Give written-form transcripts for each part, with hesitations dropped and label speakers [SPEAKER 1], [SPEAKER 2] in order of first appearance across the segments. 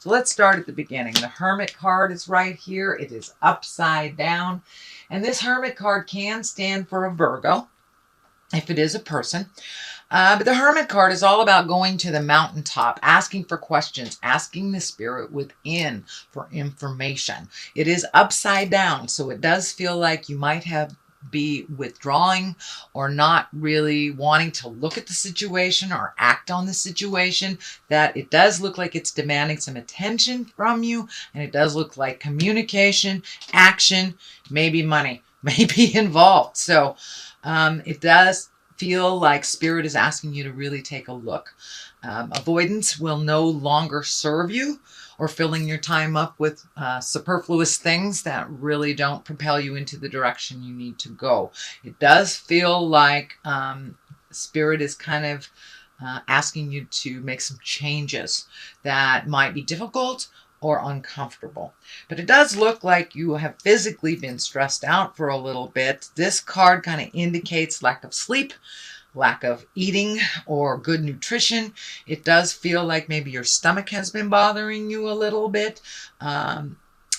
[SPEAKER 1] So let's start at the beginning. The Hermit card is right here. It is upside down. And this Hermit card can stand for a Virgo, if it is a person. But the Hermit card is all about going to the mountaintop, asking for questions, asking the spirit within for information. It is upside down, so it does feel like you might be withdrawing or not really wanting to look at the situation or act on the situation. That it does look like it's demanding some attention from you, and it does look like communication, action, maybe money may be involved. So it does feel like spirit is asking you to really take a look. Avoidance will no longer serve you, or filling your time up with superfluous things that really don't propel you into the direction you need to go. It does feel like spirit is kind of asking you to make some changes that might be difficult or uncomfortable. But it does look like you have physically been stressed out for a little bit. This card kind of indicates lack of sleep, lack of eating, or good nutrition. It does feel like maybe your stomach has been bothering you a little bit.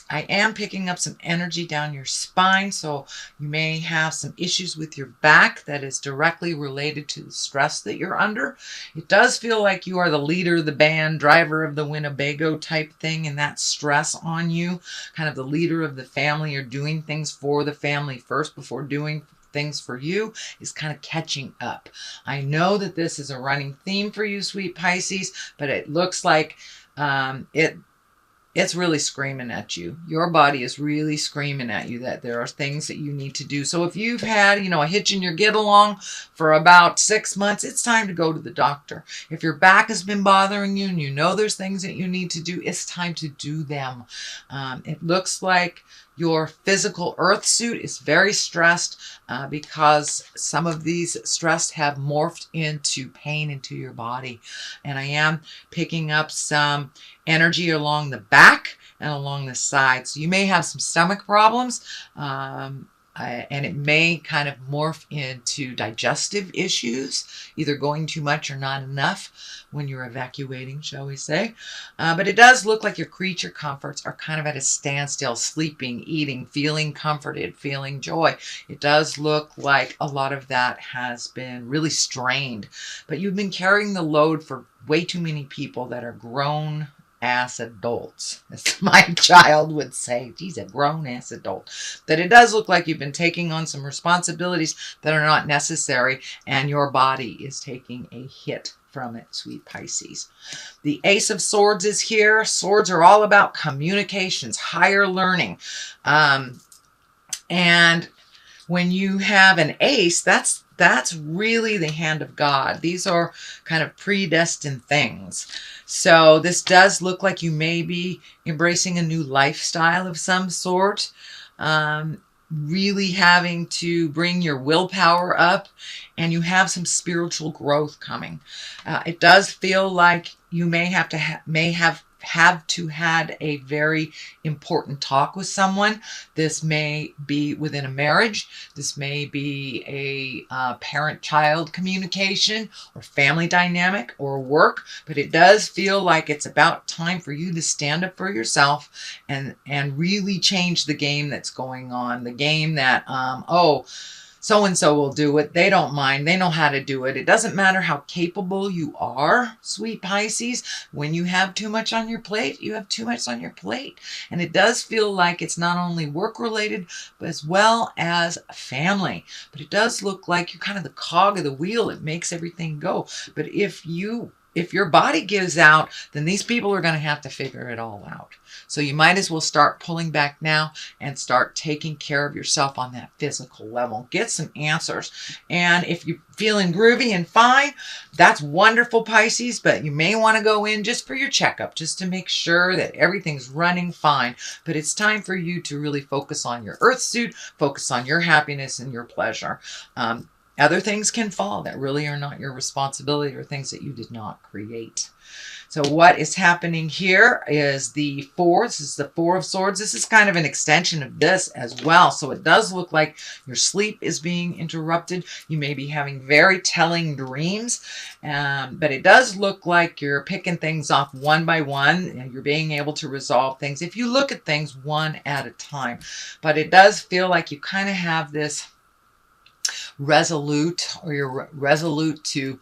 [SPEAKER 1] I am picking up some energy down your spine, so you may have some issues with your back that is directly related to the stress that you're under. It does feel like you are the leader of the band, driver of the Winnebago type thing, and that stress on you, kind of the leader of the family, or doing things for the family first before doing things for you, is kind of catching up. I know that this is a running theme for you, sweet Pisces, but it looks like it's really screaming at you. Your body is really screaming at you that there are things that you need to do. So if you've had, a hitch in your get along for about 6 months, it's time to go to the doctor. If your back has been bothering you and you know there's things that you need to do, it's time to do them. It looks like your physical earth suit is very stressed because some of these stress have morphed into pain into your body. And I am picking up some energy along the back and along the side. So you may have some stomach problems, and it may kind of morph into digestive issues, either going too much or not enough when you're evacuating, shall we say. But it does look like your creature comforts are kind of at a standstill, sleeping, eating, feeling comforted, feeling joy. It does look like a lot of that has been really strained, but you've been carrying the load for way too many people that are grown ass adults, as my child would say. He's a grown ass adult. That it does look like you've been taking on some responsibilities that are not necessary, and your body is taking a hit from it, sweet Pisces. The Ace of Swords is here. Swords are all about communications, higher learning. And when you have an ace, that's really the hand of God. These are kind of predestined things. So this does look like you may be embracing a new lifestyle of some sort. Really having to bring your willpower up, and you have some spiritual growth coming. It does feel like you may have had a very important talk with someone. This may be within a marriage. This may be a parent-child communication or family dynamic or work, but it does feel like it's about time for you to stand up for yourself and really change the game that's going on. The game that, so-and-so will do it. They don't mind. They know how to do it. It doesn't matter how capable you are, sweet Pisces. When you have too much on your plate, you have too much on your plate. And it does feel like it's not only work-related, but as well as family. But it does look like you're kind of the cog of the wheel. It makes everything go. But if your body gives out, then these people are going to have to figure it all out. So you might as well start pulling back now and start taking care of yourself on that physical level. Get some answers. And if you're feeling groovy and fine, that's wonderful, Pisces, but you may want to go in just for your checkup, just to make sure that everything's running fine. But it's time for you to really focus on your earth suit, focus on your happiness and your pleasure. Other things can fall that really are not your responsibility or things that you did not create. So what is happening here is the four. This is the Four of Swords. This is kind of an extension of this as well. So it does look like your sleep is being interrupted. You may be having very telling dreams, but it does look like you're picking things off one by one, and you're being able to resolve things if you look at things one at a time. But it does feel like you kind of have this resolute, or you're resolute to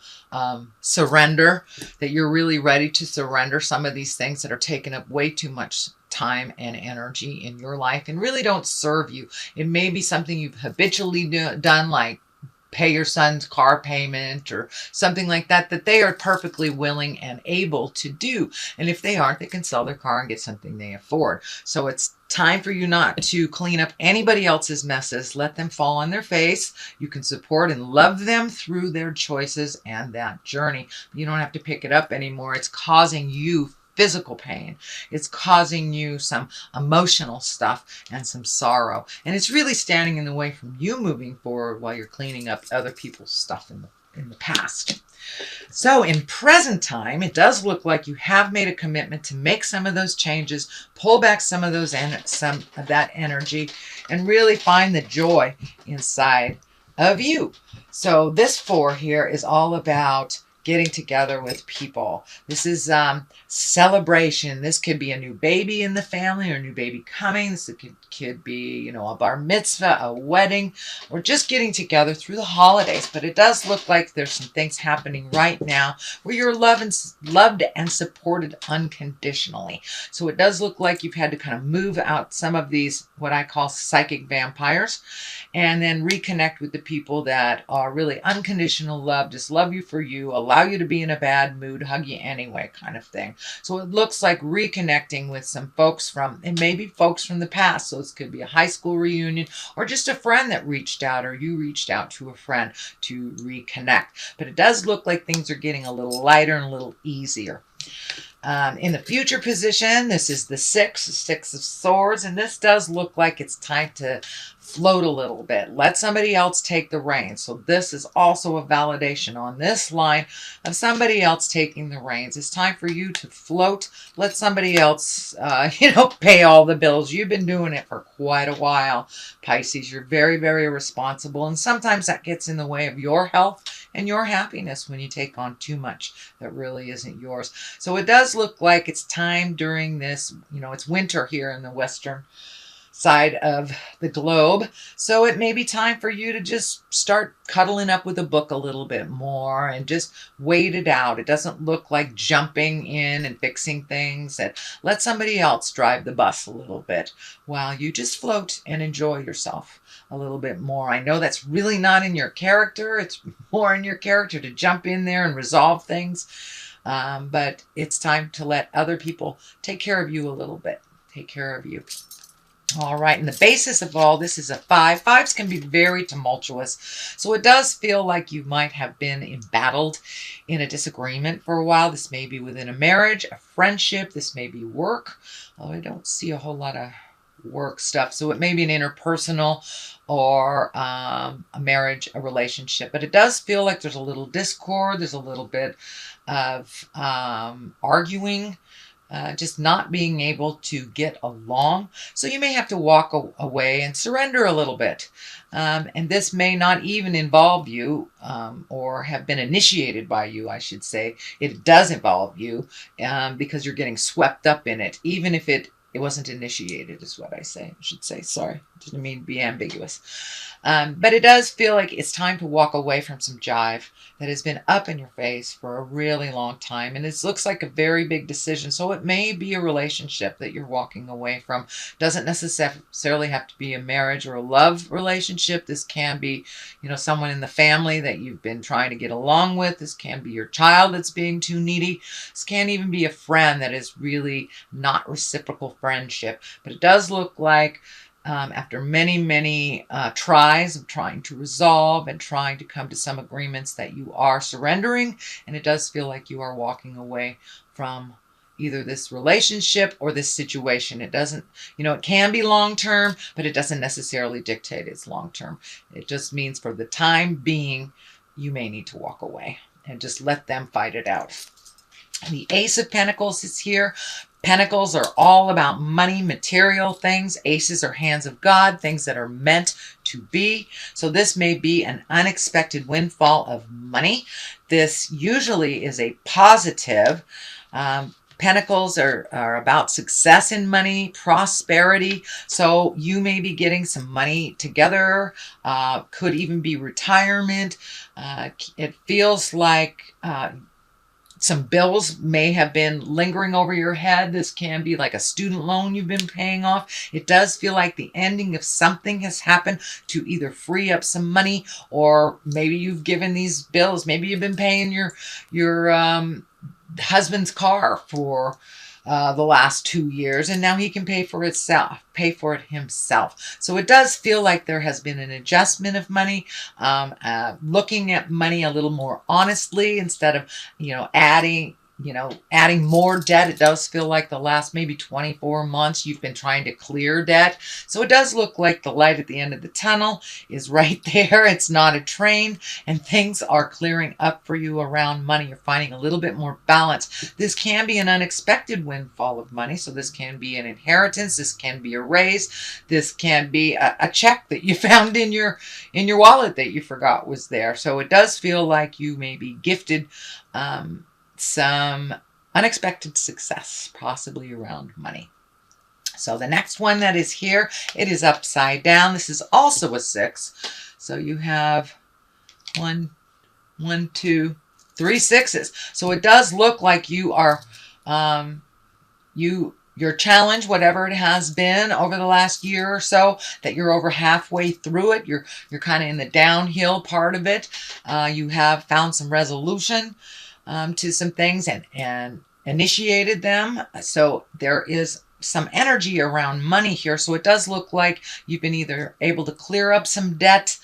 [SPEAKER 1] surrender, that you're really ready to surrender some of these things that are taking up way too much time and energy in your life and really don't serve you. It may be something you've habitually done, like pay your son's car payment or something like that, that they are perfectly willing and able to do. And if they aren't, they can sell their car and get something they afford. So it's time for you not to clean up anybody else's messes. Let them fall on their face. You can support and love them through their choices and that journey. You don't have to pick it up anymore. It's causing you physical pain. It's causing you some emotional stuff and some sorrow. And it's really standing in the way from you moving forward while you're cleaning up other people's stuff in the past. So in present time, it does look like you have made a commitment to make some of those changes, pull back some of that energy, and really find the joy inside of you. So this four here is all about getting together with people. This is celebration. This could be a new baby in the family or a new baby coming. This could be, a bar mitzvah, a wedding, or just getting together through the holidays. But it does look like there's some things happening right now where you're loved and supported unconditionally. So it does look like you've had to kind of move out some of these, what I call psychic vampires, and then reconnect with the people that are really unconditional love, just love you for you, allow you to be in a bad mood, hug you anyway kind of thing. So it looks like reconnecting with some folks and maybe folks from the past. So this could be a high school reunion or just a friend that reached out, or you reached out to a friend to reconnect. But it does look like things are getting a little lighter and a little easier. In the future position, this is the Six of Swords, and this does look like it's time to float a little bit. Let somebody else take the reins. So this is also a validation on this line of somebody else taking the reins. It's time for you to float. Let somebody else, pay all the bills. You've been doing it for quite a while, Pisces. You're very, very responsible, and sometimes that gets in the way of your health and your happiness when you take on too much that really isn't yours. So it does look like it's time during this, it's winter here in the western side of the globe. So it may be time for you to just start cuddling up with a book a little bit more and just wait it out. It doesn't look like jumping in and fixing things. And let somebody else drive the bus a little bit while you just float and enjoy yourself a little bit more. I know that's really not in your character. It's more in your character to jump in there and resolve things. But it's time to let other people take care of you a little bit. Take care of you. All right, and the basis of all this is a 5. 5s can be very tumultuous. So it does feel like you might have been embattled in a disagreement for a while. This may be within a marriage, a friendship. This may be work. Oh, I don't see a whole lot of work stuff. So it may be an interpersonal or a marriage, a relationship. But it does feel like there's a little discord. There's a little bit of arguing. Just not being able to get along. So you may have to walk away and surrender a little bit. And this may not even involve you or have been initiated by you, I should say. It does involve you because you're getting swept up in it, even if it wasn't initiated, is what I should say. Sorry, didn't mean to be ambiguous. But it does feel like it's time to walk away from some jive that has been up in your face for a really long time. And it looks like a very big decision. So it may be a relationship that you're walking away from. Doesn't necessarily have to be a marriage or a love relationship. This can be, someone in the family that you've been trying to get along with. This can be your child that's being too needy. This can even be a friend that is really not reciprocal friendship. But it does look like after many, many tries of trying to resolve and trying to come to some agreements, that you are surrendering, and it does feel like you are walking away from either this relationship or this situation. It doesn't, it can be long-term, but it doesn't necessarily dictate it's long-term. It just means for the time being, you may need to walk away and just let them fight it out. The Ace of Pentacles is here. Pentacles are all about money, material things. Aces are hands of God, things that are meant to be. So this may be an unexpected windfall of money. This usually is a positive. Pentacles are about success in money, prosperity. So you may be getting some money together. Could even be retirement. It feels like some bills may have been lingering over your head. This can be like a student loan you've been paying off. It does feel like the ending of something has happened to either free up some money, or maybe you've given these bills. Maybe you've been paying your husband's car for the last 2 years, and now he can pay for it himself. So it does feel like there has been an adjustment of money, looking at money a little more honestly instead of, adding more debt. It does feel like the last maybe 24 months you've been trying to clear debt. So it does look like the light at the end of the tunnel is right there. It's not a train, and things are clearing up for you around money. You're finding a little bit more balance. This can be an unexpected windfall of money. So this can be an inheritance. This can be a raise. This can be a check that you found in your wallet that you forgot was there. So it does feel like you may be gifted some unexpected success, possibly around money. So the next one that is here, it is upside down. This is also a 6. So you have 1, 2, 3 6s. So it does look like you are, your challenge, whatever it has been over the last year or so, that you're over halfway through it. You're kind of in the downhill part of it. You have found some resolution to some things and initiated them. So there is some energy around money here. So it does look like you've been either able to clear up some debt,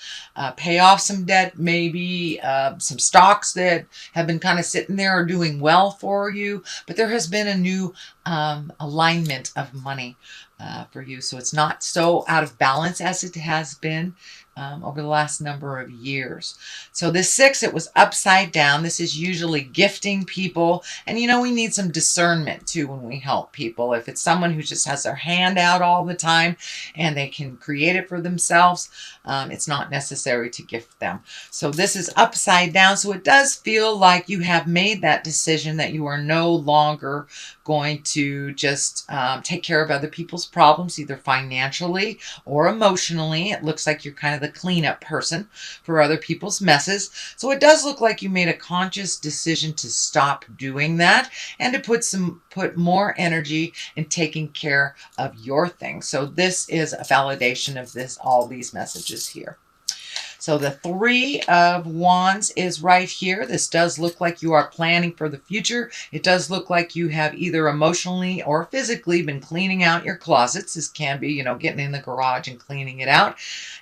[SPEAKER 1] pay off some debt, maybe some stocks that have been kind of sitting there or doing well for you. But there has been a new alignment of money for you. So it's not so out of balance as it has been over the last number of years. So this 6, it was upside down. This is usually gifting people. And we need some discernment too when we help people. If it's someone who just has their hand out all the time and they can create it for themselves, it's not necessary to gift them. So this is upside down. So it does feel like you have made that decision that you are no longer going to just take care of other people's problems, either financially or emotionally. It looks like you're kind of the cleanup person for other people's messes. So it does look like you made a conscious decision to stop doing that and to put more energy in taking care of your things. So this is a validation of all these messages here. So the 3 of Wands is right here. This does look like you are planning for the future. It does look like you have either emotionally or physically been cleaning out your closets. This can be, getting in the garage and cleaning it out.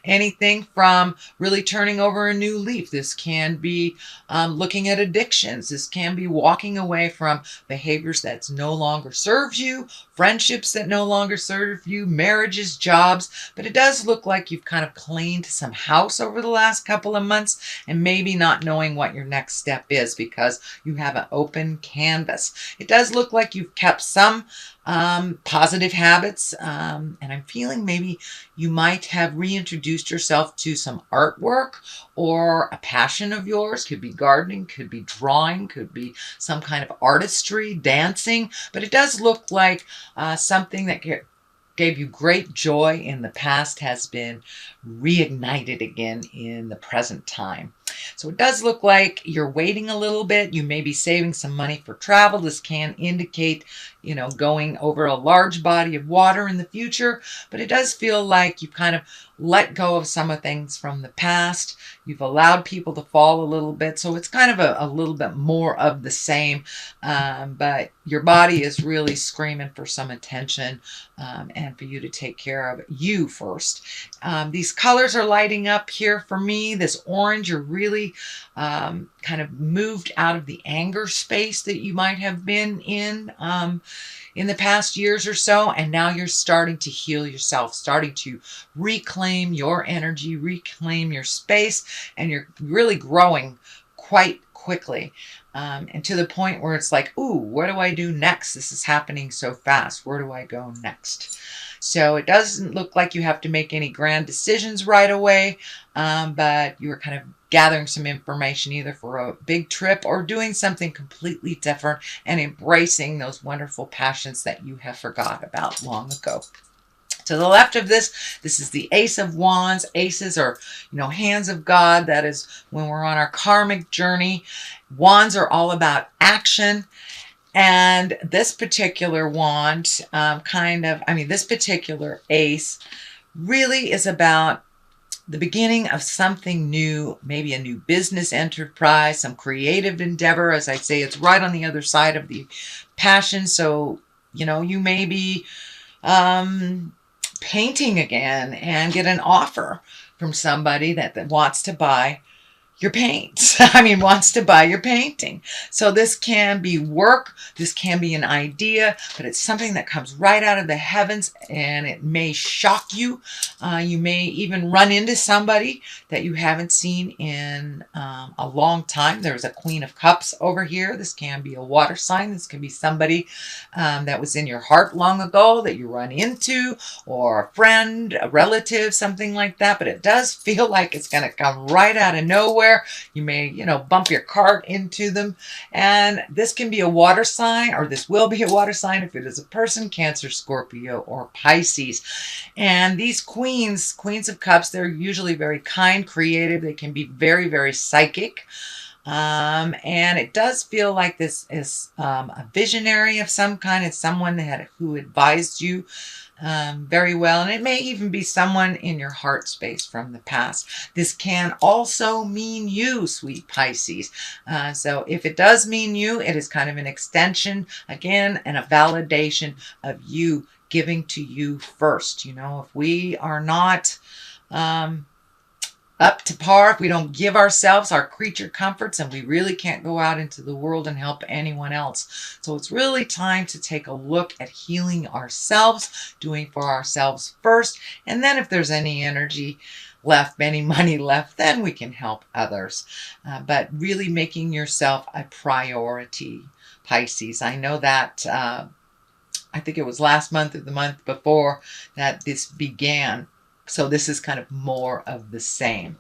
[SPEAKER 1] Anything from really turning over a new leaf. This can be looking at addictions. This can be walking away from behaviors that no longer serves you, friendships that no longer serve you, marriages, jobs. But it does look like you've kind of cleaned some house over the last couple of months and maybe not knowing what your next step is because you have an open canvas. It does look like you've kept some positive habits, and I'm feeling maybe you might have reintroduced yourself to some artwork or a passion of yours. Could be gardening, could be drawing, could be some kind of artistry, dancing, but it does look like something that gave you great joy in the past has been reignited again in the present time. So it does look like you're waiting a little bit. You may be saving some money for travel. This can indicate you know, going over a large body of water in the future, but it does feel like you've kind of let go of some of things from the past. You've allowed people to fall a little bit. So it's kind of a little bit more of the same. But your body is really screaming for some attention and for you to take care of you first. These colors are lighting up here for me. This orange, you're really kind of moved out of the anger space that you might have been in the past years or so, and now you're starting to heal yourself, starting to reclaim your energy, reclaim your space, and you're really growing quite quickly, and to the point where it's like, ooh, what do I do next? This is happening so fast. Where do I go next? So it doesn't look like you have to make any grand decisions right away, but you're kind of gathering some information either for a big trip or doing something completely different and embracing those wonderful passions that you have forgot about long ago. To the left of this is the Ace of Wands. Aces are, you know, hands of God. That is when we're on our karmic journey. Wands are all about action. And this particular wand, this particular ace really is about the beginning of something new, maybe a new business enterprise, some creative endeavor. As I say, it's right on the other side of the passion. So, you know, you may be painting again and get an offer from somebody that wants to buy your paints. Wants to buy your painting. So this can be work, this can be an idea, but it's something that comes right out of the heavens, and it may shock you. You may even run into somebody that you haven't seen in a long time. There's a Queen of Cups over here. This can be a water sign. This can be somebody that was in your heart long ago that you run into, or a friend, a relative, something like that. But it does feel like it's going to come right out of nowhere. You may, you know, bump your cart into them. And this can be a water sign, or this will be a water sign if it is a person, Cancer, Scorpio, or Pisces. And these queens of cups, they're usually very kind, creative. They can be very, very psychic. And it does feel like this is a visionary of some kind. It's someone who advised you very well. And it may even be someone in your heart space from the past. This can also mean you, sweet Pisces. So if it does mean you, it is kind of an extension, again, and a validation of you giving to you first. You know, if we are not up to par, if we don't give ourselves our creature comforts, and we really can't go out into the world and help anyone else. So it's really time to take a look at healing ourselves, doing for ourselves first, and then if there's any energy left, any money left, then we can help others. But really making yourself a priority, Pisces. I know that I think it was last month or the month before that this began. So this is kind of more of the same.